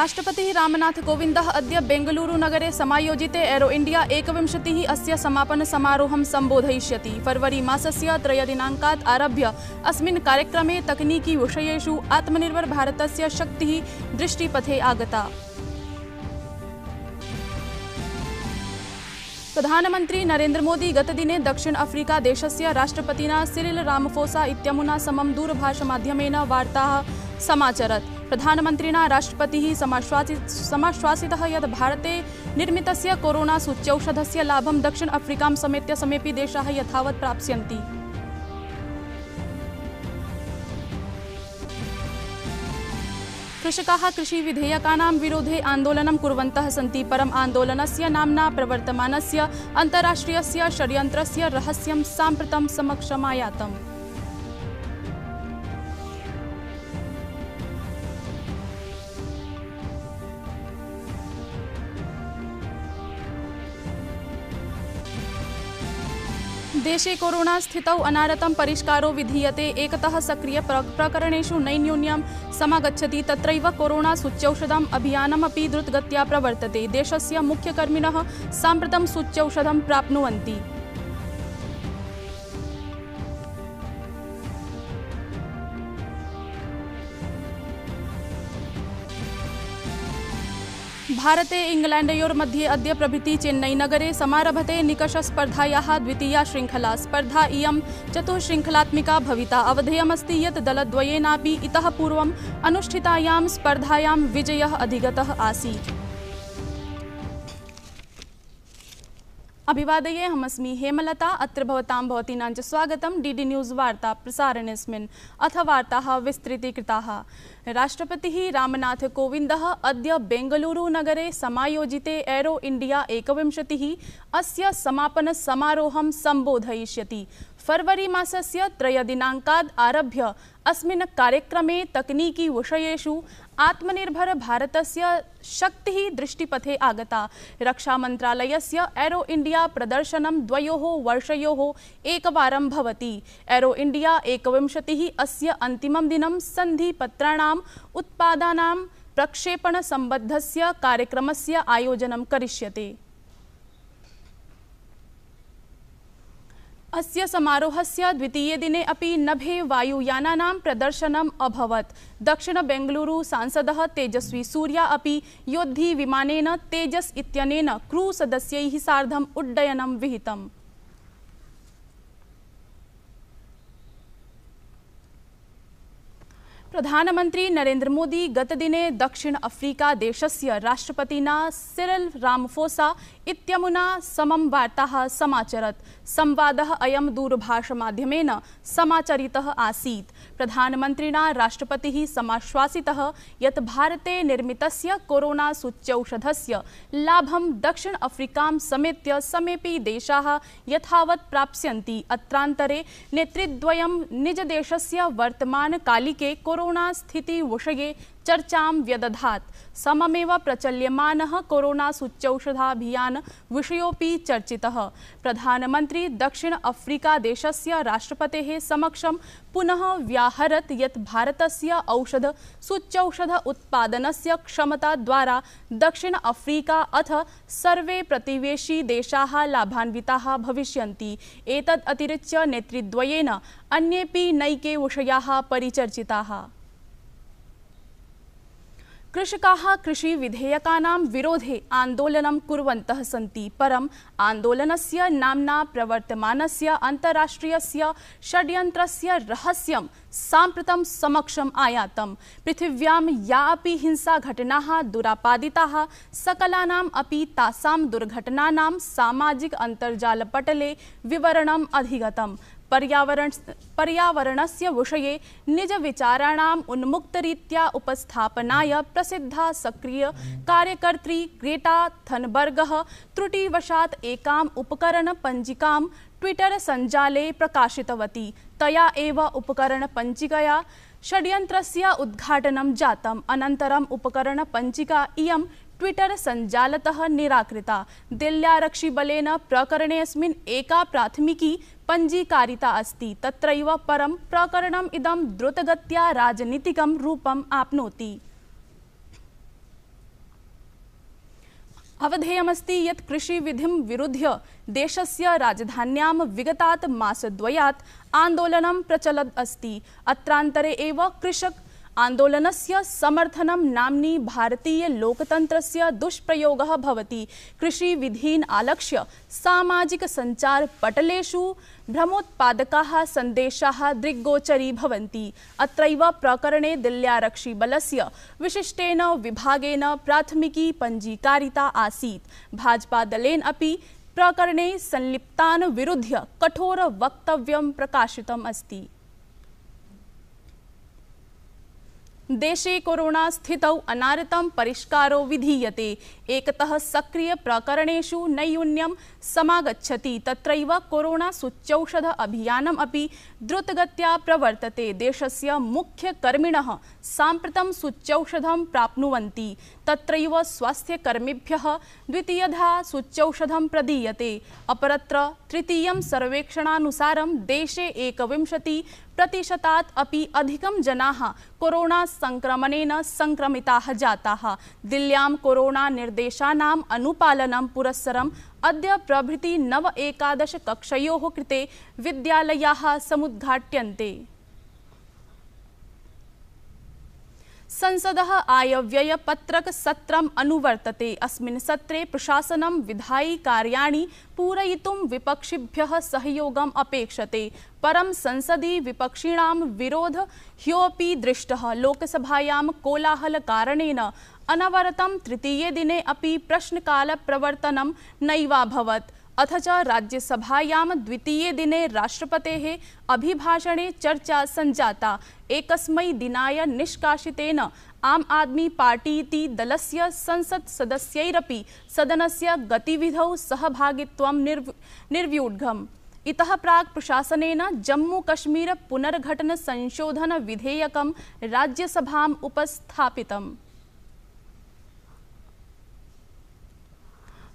राष्ट्रपतिः रामनाथ कोविन्दः अद्य बेंगलुरुनगरे समायोजिते arrow India 21 अस्य समापनसमारोहं सम्बोधयिष्यति। फरवरी मासस्य 3 दिनाङ्कात् आरभ्य अस्मिन् कार्यक्रमे तकनीकीविषयेषु आत्मनिर्भर भारतस्य शक्तिः दृष्टिपथे आगता। प्रधानमन्त्री नरेन्द्र मोदी गतदिने दक्षिण अफ्रीका देशस्य राष्ट्रपतिना सिरिल रामफोसा इत्यमुना समं दूरभाषमाध्यमेन वार्ताः समाचरत्। प्रधानमन्त्रिणा राष्ट्रपतिः समाश्वासितः यत् भारते निर्मितस्य कोरोना सूच्यौषधस्य लाभं दक्षिण अफ्रीकां समेत्य समेऽपि देशाः यथावत् प्राप्स्यन्ति। कृषकाः कृषिविधेयकानां विरोधे आन्दोलनं कुर्वन्तः सन्ति। परम् आन्दोलनस्य नाम्ना प्रवर्तमानस्य अन्ताराष्ट्रियस्य षड्यन्त्रस्य रहस्यं साम्प्रतं समक्षमायातम्। देशे कोरोना स्थितौ अनारतं परिष्कारो विधीयते। एकतः सक्रिय प्रकरणेषु नैन्यून्यं समागच्छति। तत्रैव कोरोना सूच्यौषधम् अभियानमपि द्रुतगत्या प्रवर्तते। देशस्य मुख्यकर्मिणः साम्प्रतं सूच्यौषधं प्राप्नुवन्ति। भारते इंग्लैण्डयोर्मध्ये अद्य प्रभृति चेन्नईनगरे समारभते निकषस्पर्धायाः द्वितीया श्रृङ्खला। स्पर्धा इयं चतुःश्रृङ्खलात्मिका भविता। अवधेयमस्ति यत् दलद्वयेनापि इतः पूर्वम् अनुष्ठितायां स्पर्धायां विजयः अधिगतः आसीत्। अभिवादये, अहमस्मि हेमलता। अत्र भवतां भवतीनां च स्वागतं डीडी न्यूज़ वार्ता प्रसारणेऽस्मिन्। अथ वार्ताः विस्तृतीकृताः। राष्ट्रपतिः रामनाथ कोविन्दः अद्य बेंगलुरुनगरे समायोजिते एरो इंडिया 21 अस्य समापनसमारोहं सम्बोधयिष्यति। फरवरी मासस्य 3 दिनाङ्कात् आरभ्य अस्मिन् कार्यक्रमे तकनीकीविषयेषु आत्मनिर्भर भारतस्य शक्तिः दृष्टिपथे आगता। रक्षामन्त्रालयस्य एरो इंडिया प्रदर्शनं 2 वर्षयोः एकवारं भवति। एरो इंडिया 21 अस्य अन्तिमं दिनं सन्धिपत्राणाम् उत्पादानां प्रक्षेपणसम्बद्धस्य कार्यक्रमस्य आयोजनं करिष्यते। अस्य समारोहस्य द्वितीये दिने अपि नभे वायुयानानां प्रदर्शनम् अभवत्। दक्षिण बेंगलुरु सांसदः तेजस्वी सूर्या अपि योद्धी विमानेन तेजस इत्यनेन क्रू सदस्यैः सार्धम् उड्डयनं विहितम्। प्रधानमन्त्री नरेन्द्र मोदी गतदिने दक्षिण अफ्रीका देशस्य राष्ट्रपतिना सिरिल रामफोसा इत्यमुना समं वार्ताः समाचरत्। संवादः अयं दूरभाषमाध्यमेन समाचरितः आसीत्। प्रधानमन्त्रिणा राष्ट्रपतिः समाश्वासितः यत् भारते निर्मितस्य कोरोना सूच्यौषधस्य लाभं दक्षिण अफ्रीकां समेत्य समेऽपि देशाः यथावत् प्राप्स्यन्ति। अत्रान्तरे नेतृद्वयं निजदेशस्य वर्तमानकालिके कोरोना स्थिति विषये चर्चां व्यदधात्। सममेव प्रचल्यमानः कोरोना सूच्यौषधाभियान विषयोऽपि चर्चितः। प्रधानमन्त्री दक्षिण अफ्रीका देशस्य राष्ट्रपतेः समक्षं पुनः व्याहरत् यत् भारतस्य औषध सूच्यौषध उत्पादनस्य क्षमता द्वारा दक्षिण अफ्रीका अथ सर्वे प्रतिवेशी देशाः लाभान्विताः भविष्यन्ति। एतद् अतिरिच्य नेतृद्वयेन अन्येऽपि नैके विषयाः परिचर्चिताः। कृषकाः कृषिविधेयकानां विरोधे आन्दोलनं कुर्वन्तः सन्ति। परम् आन्दोलनस्य नाम्ना प्रवर्तमानस्य अन्ताराष्ट्रियस्य षड्यन्त्रस्य रहस्यं साम्प्रतं समक्षम् आयातम्। पृथिव्यां या अपि हिंसाघटनाः दुरापादिताः सकलानाम् अपि तासां दुर्घटनानां सामाजिक अन्तर्जालपटले विवरणम् अधिगतम्। पर्यावरणस्य विषये निजविचाराणाम् उन्मुक्तरीत्या उपस्थापनाय प्रसिद्धा सक्रिय कार्यकर्त्री ग्रेटा थनबर्गः त्रुटिवशात् एकाम् उपकरणपञ्जिकां ट्विटर सञ्जाले प्रकाशितवती। तया एव उपकरणपञ्जिकया षड्यन्त्रस्य उद्घाटनं जातम्। अनन्तरम् उपकरणपञ्जिका इयं ट्विटर सञ्जालतः निराकृता। दिल्ल्यारक्षिबलेन प्रकरणेऽस्मिन् एका प्राथमिकी पञ्जीकारिता अस्ति। तत्रैव परं प्रकरणम् इदं द्रुतगत्या राजनीतिकं रूपम् आप्नोति। अवधेयमस्ति यत् कृषिविधिं विरुध्य देशस्य राजधान्यां विगतात् मासद्वयात् आन्दोलनं प्रचलत् अस्ति। अत्रान्तरे एव कृषक आन्दोलनस्य समर्थनं नाम्नि भारतीय लोकतन्त्रस्य दुष्प्रयोगः भवति। कृषिविधीन् आलक्ष्य सामाजिक सञ्चारपटलेषु भ्रमोत्पादकाः सन्देशाः दृग्गोचरी भवन्ति। अत्रैव प्रकरणे दिल्ल्यारक्षिबलस्य विशिष्टेन विभागेन प्राथमिकी पञ्जीकारिता आसीत्। भाजपादलेन अपि प्रकरणे संलिप्तान् विरुध्य कठोर वक्तव्यं प्रकाशितम् अस्ति। देशे कोरोना स्थितौ अनारतं परिष्कारो विधीयते। एकतः सक्रिय प्रकरणेषु नैयून्यं समागच्छति, तत्रैव कोरोना सूच्यौषध अभियानम् अपि द्रुतगत्या प्रवर्तते। देशस्य मुख्यकर्मिणः साम्प्रतं सूच्यौषधं प्राप्नुवन्ति, तत्रैव स्वास्थ्यकर्मिभ्यः द्वितीयधा सूच्यौषधं प्रदीयते। अपरत्र तृतीयं सर्वेक्षणानुसारं देशे 21% अपि अधिकं जनाः कोरोना संक्रमणेन संक्रमिताः जाताः। दिल्ल्यां कोरोना निर्देशानाम् अनुपालनं पुरस्सरम् अद्य प्रभृति 9-11 कक्षयोः कृते विद्यालयाः समुद्घाट्यन्ते। संसदः आयव्ययपत्रक सत्रम् अनुवर्तते। अस्मिन् सत्रे प्रशासनं विधायि कार्याणि पूरयितुं विपक्षिभ्यः सहयोगम् अपेक्षते। परं संसदि विपक्षिणां विरोध ह्योऽपि दृष्टः। लोकसभायां कोलाहलकारणेन अनवरतं तृतीये दिने अपि प्रश्नकालप्रवर्तनं नैवाभवत्। अथ च राज्यसभायां द्वितीये दिने राष्ट्रपतेः अभिभाषणे चर्चा सञ्जाता। एकस्मै दिनाय निष्कासितेन आम आदमी पार्टी इति दलस्य संसत् सदस्यैरपि सदनस्य गतिविधौ सहभागित्वं निर्व्यूढम्। इतः प्राक् प्रशासनेन जम्मू-कश्मीर पुनर्गठन संशोधन विधेयकं राज्यसभाम् उपस्थापितम्।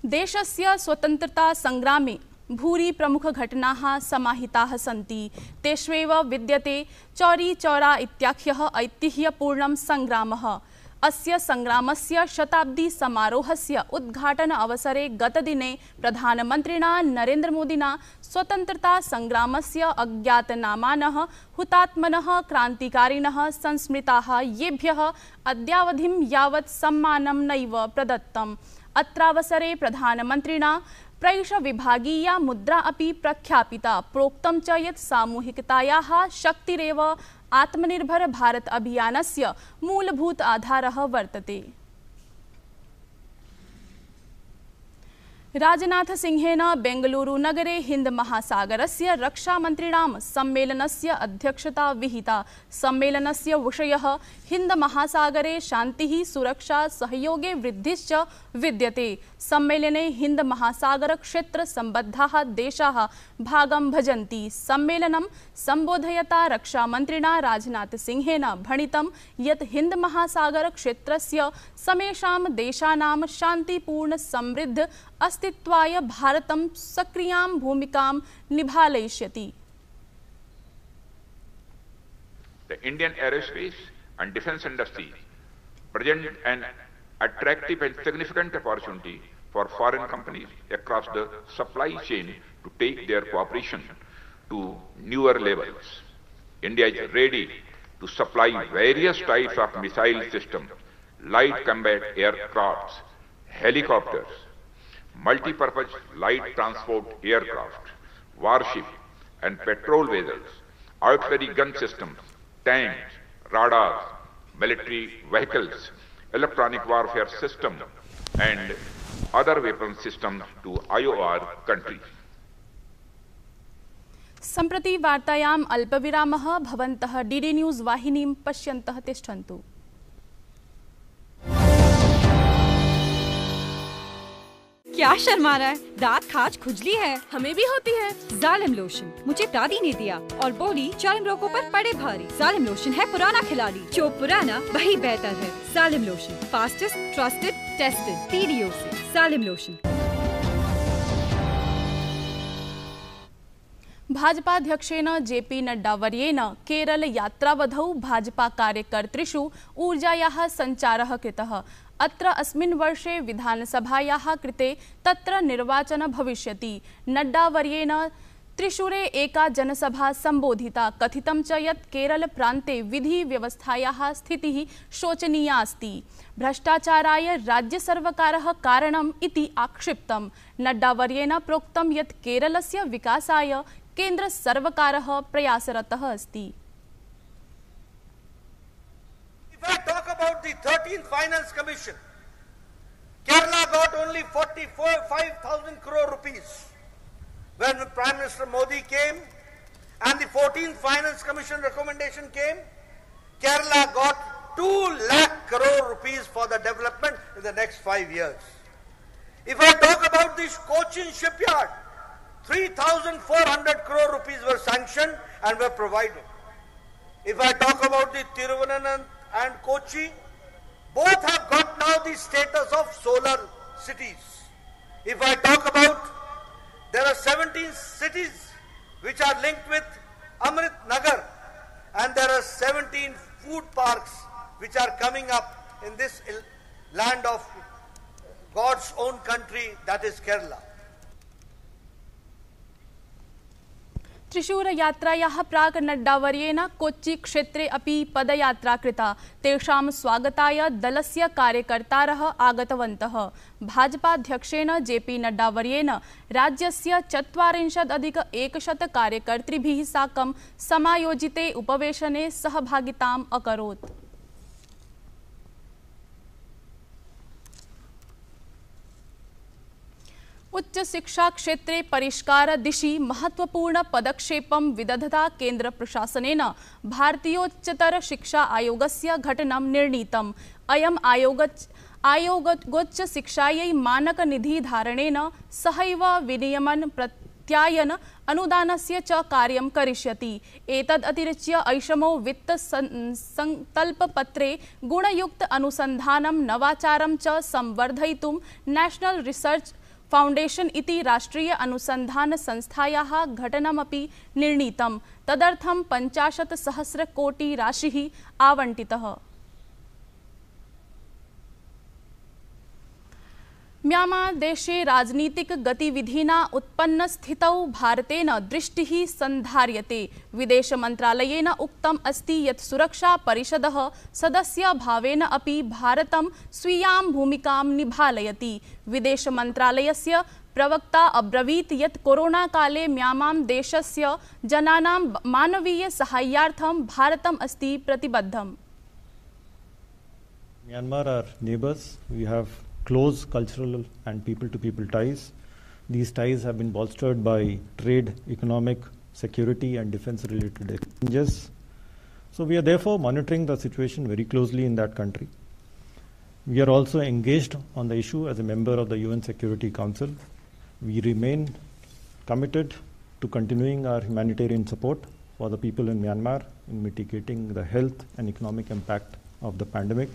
देशस्य स्वतन्त्रता संग्रामे भूरि प्रमुखघटनाः समाहिताः सन्ति। तेष्वेव विद्यते चौरी चौरा इत्याख्यः ऐतिह्यपूर्णं सङ्ग्रामः। अस्य संग्रामस्य शताब्दी समारोहस्य उद्घाटन अवसरे गतदिने प्रधानमन्त्रिणा नरेन्द्रमोदिना स्वतन्त्रता संग्रामस्य अज्ञातनामानः हुतात्मनः क्रान्तिकारिणः संस्मृताः, येभ्यः अद्यावधिं यावत् सम्मानं नैव प्रदत्तम्। अत्रावसरे प्रधानमन्त्रिणा प्रैषविभागीया मुद्रा अपि प्रख्यापिता। प्रोक्तं च यत् सामूहिकतायाः शक्तिरेव आत्मनिर्भर भारत अभियानस्य मूलभूत आधारः वर्तते। राजनाथ सिंहेन बेंगलुरु नगरे हिंद महासागरस्य रक्षामन्त्रिणां सम्मेलनस्य अध्यक्षता विहिता। सम्मेलनस्य विषयः हिंद महासागरे शान्तिः, सुरक्षा, सहयोगे वृद्धिश्च विद्यते। सम्मेलने हिंद महासागर क्षेत्र सम्बद्धाः देशाः भागं भजन्ति। सम्मेलनं सम्बोधयता रक्षामन्त्रिणा राजनाथ सिंहेन भणितं यत् हिंद महासागर क्षेत्रस्य समेषां देशानां शान्तिपूर्ण समृद्ध अस्तित्वाय भारतं सक्रियां भूमिकां निभालयिष्यति। The Indian aerospace and defense industry present an attractive and significant opportunity for foreign companies across the supply chain to take their cooperation to newer levels. India is ready to supply various types of missile systems, light combat aircrafts, helicopters, multi-purpose light transport aircraft, warship and patrol vessels, artillery gun systems, tanks, radars, military vehicles, electronic warfare systems and other weapon systems to IOR countries. सम्प्रति वार्तायाम् अल्पविरामः। भवन्तः DD news वाहिनीं पश्यन्तः तिष्ठन्तु। क्या शर्मा रहा है? दांत खाज खुजली है, हमें भी होती है। जालिम लोशन मुझे दादी ने दिया और बोली जालिम रोगों पर पड़े भारी। जालिम लोशन है पुराना खिलाड़ी, जो पुराना वही बेहतर है। जालिम lotion, fastest, trusted, tested TDO से। जालिम लोशन। भाजपाध्यक्षेण JP नड्डावर्येण केरल यात्रावधौ भाजपा कार्यकर्तृषु ऊर्जायाः सञ्चारः कृतः। अत्र अस्मिन् वर्षे विधानसभायाः कृते तत्र निर्वाचन भविष्यति। नड्डावर्येण त्रिशूरे एका जनसभा संबोधिता। कथितं च यत् केरल प्रान्ते विधि व्यवस्थायाः स्थितिः शोचनीया अस्ति। भ्रष्टाचाराय राज्यसर्वकारः कारणम् इति आक्षिप्तम्। नड्डावर्येण प्रोक्तं यत् केरलस्य विकासाय केन्द्रसर्वकारः प्रयासरतः अस्ति। If I talk about the 13th Finance Commission, Kerala got only 45,000 crore rupees. When Prime Minister Modi came and the 14th Finance Commission recommendation came, Kerala got 2 lakh crore rupees for the development in the next 5 years. If I talk about this Cochin shipyard, 3,400 crore rupees were sanctioned and were provided. If I talk about the Thiruvananthapuram and Kochi, both have got now the status of solar cities. If I talk about, there are 17 cities which are linked with Amrit Nagar, and there are 17 food parks which are coming up in this land of God's own country, that is Kerala. Thrissur यात्रायाः प्राक् नड्डावर्येण कोच्चि क्षेत्रे अपि पदयात्रा कृता। तेषां स्वागताय दलस्य कार्यकर्तारः आगतवन्तः। भाजपाध्यक्षेण JP नड्डावर्येण राज्यस्य 40+ कार्यकर्तृभिः साकं समायोजिते उपवेशने सहभागिताम् अकरोत्। उच्च शिक्षा क्षेत्रे परिष्कार दिशि महत्वपूर्ण पदक्षेपं विदधता केन्द्र प्रशासनेन भारतीयोच्चतर शिक्षा आयोगस्य घटनं निर्णीतम्। अयम् आयोगोच्च शिक्षायै मानक निधि धारणेन सहैव विनियमन प्रत्यायन अनुदानस्य च कार्यं करिष्यति। एतदतिरिच्य ऐषमो वित्त संकल्पपत्रे गुणयुक्त अनुसन्धानं नवाचारं च संवर्धयितुं नेशनल रिसर्च फाउंडेशन इति राष्ट्रीय अनुसंधान संस्थायाः घटनमपि निर्णीतम्। तदर्थं 50 कोटि राशिः आवंटितः। म्यांमार देशे राजनीतिक गतिविधिना उत्पन्न स्थितौ भारतेन दृष्टिः सन्धार्यते। विदेश मन्त्रालयेन उक्तम् अस्ति यत् सुरक्षा परिषदः सदस्य भावेन अपि भारतं स्वीयां भूमिकां निभालयति। विदेश मन्त्रालयस्य प्रवक्ता अब्रवीत् यत् कोरोना काले म्यांमार देशस्य जनानां मानवीय साहाय्यार्थं भारतम् अस्ति प्रतिबद्धम्। Myanmar are neighbors. We have close cultural and people-to-people ties. These ties have been bolstered by trade, economic, security and defense-related exchanges. So we are therefore monitoring the situation very closely in that country. We are also engaged on the issue as a member of the UN Security Council. We remain committed to continuing our humanitarian support for the people in Myanmar in mitigating the health and economic impact of the pandemic.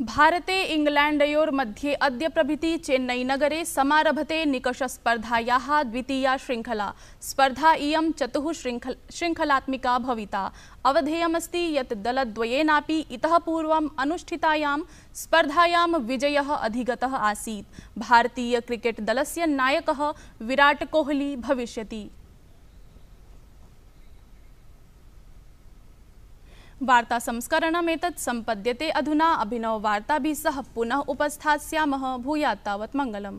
भारते इंग्लैंडयोर्मध्ये अद्य प्रभृति चेन्नई नगरे समारभते निकषस्पर्धायाः द्वितीया श्रृंखला। स्पर्धा इयं चतुःश्रृंखलात्मिका भविता। अवधेयमस्ति यत् दलद्वयेनापि इतः पूर्वम् अनुष्ठितायां स्पर्धायां विजयः अधिगतः आसीत्। भारतीय क्रिकेट दलस्य नायकः विराट कोहली भविष्यति। वार्ता संस्करणमेतत् सम्पद्यते अधुना। अभिनव वार्ताभिः सह पुनः उपस्थास्यामः। भूयात् तावत् मङ्गलम्।